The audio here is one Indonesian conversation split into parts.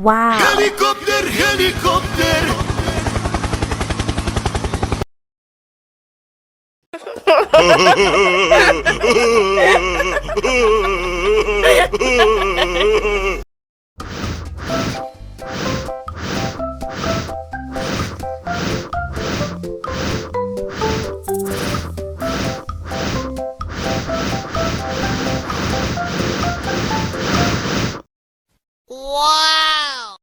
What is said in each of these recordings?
Wow. Helikopter, helikopter. Wow!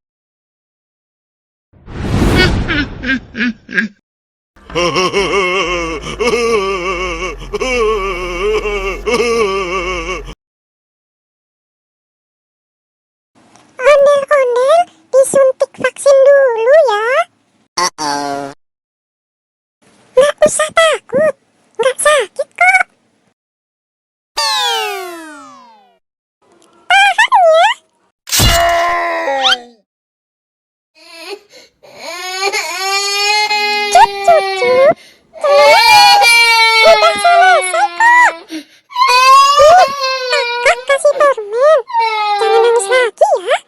Ondel-ondel disuntik vaksin dulu ya. Nggak usah takut, nggak sakit kok. Tahan ya. Cucu, udah selesai kok. Kakak kasih permen, jangan nangis lagi ya.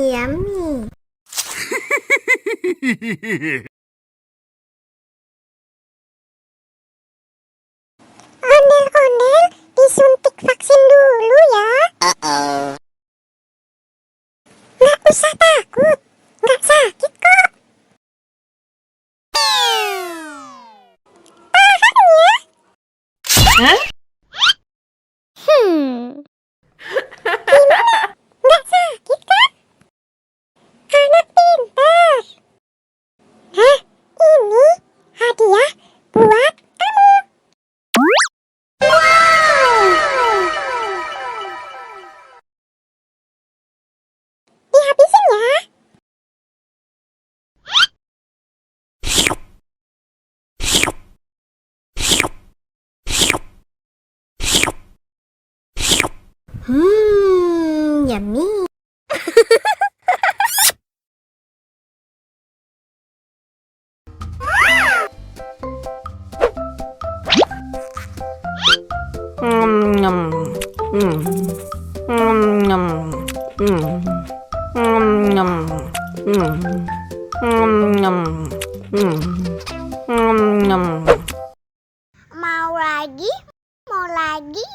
Yummy. Ondel-ondel disuntik vaksin dulu ya. Nggak usah takut, nggak sakit kok. Tahan ya. Hah? Gimana? Nggak sakit kan? Anak pintar. Hah? Ini hadiah buat kamu. Wow! Dihabisin ya. Yummy. Mau lagi? Mau lagi?